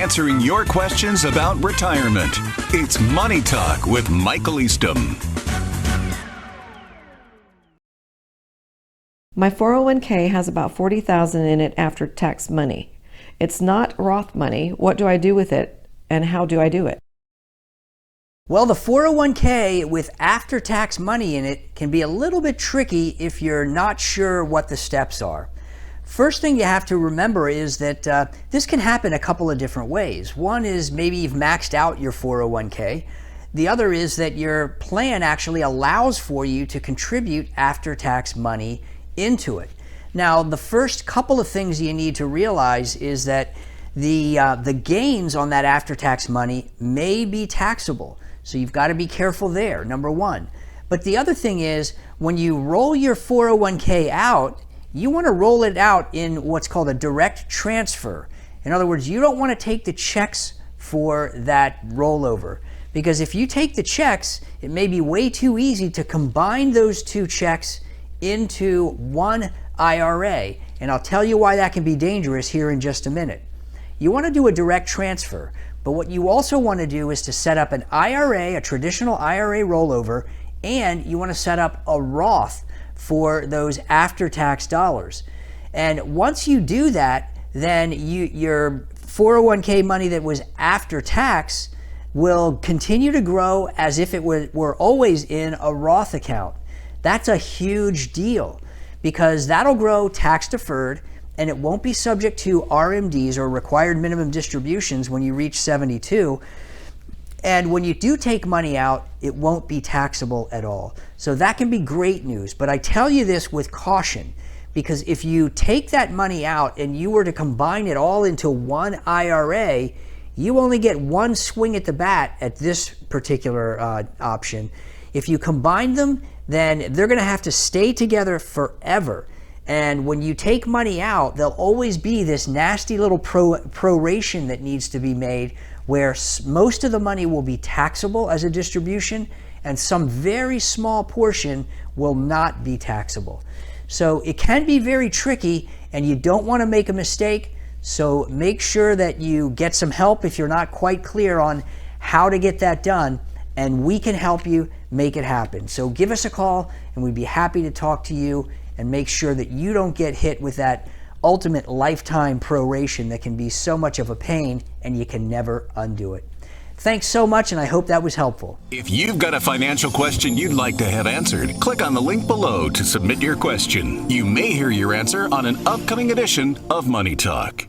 answering your questions about retirement. It's Money Talk with Michael Eastham. My 401k has about $40,000 in it after tax money. It's not Roth money. What do I do with it, and how do I do it? Well, the 401k with after-tax money in it can be a little bit tricky if you're not sure what the steps are. First thing you have to remember is that this can happen a couple of different ways. One is maybe you've maxed out your 401k. The other is that your plan actually allows for you to contribute after-tax money into it. Now, the first couple of things you need to realize is that the gains on that after-tax money may be taxable. So you've got to be careful there, number one. But the other thing is, when you roll your 401k out, you want to roll it out in what's called a direct transfer. In other words, you don't want to take the checks for that rollover. Because if you take the checks, it may be way too easy to combine those two checks into one IRA. And I'll tell you why that can be dangerous here in just a minute. You want to do a direct transfer, but what you also want to do is to set up an IRA, a traditional IRA rollover, and you want to set up a Roth for those after-tax dollars. And once you do that, then your 401k money that was after tax will continue to grow as if it were always in a Roth account. That's a huge deal because that'll grow tax deferred and it won't be subject to RMDs or required minimum distributions when you reach 72. And when you do take money out, it won't be taxable at all. So that can be great news. But I tell you this with caution, because if you take that money out and you were to combine it all into one IRA, you only get one swing at the bat at this particular option. If you combine them, then they're going to have to stay together forever. And when you take money out, there'll always be this nasty little proration that needs to be made where most of the money will be taxable as a distribution and some very small portion will not be taxable. So it can be very tricky and you don't want to make a mistake. So make sure that you get some help if you're not quite clear on how to get that done, and we can help you make it happen. So give us a call and we'd be happy to talk to you and make sure that you don't get hit with that ultimate lifetime proration that can be so much of a pain and you can never undo it. Thanks so much, and I hope that was helpful. If you've got a financial question you'd like to have answered, click on the link below to submit your question. You may hear your answer on an upcoming edition of Money Talk.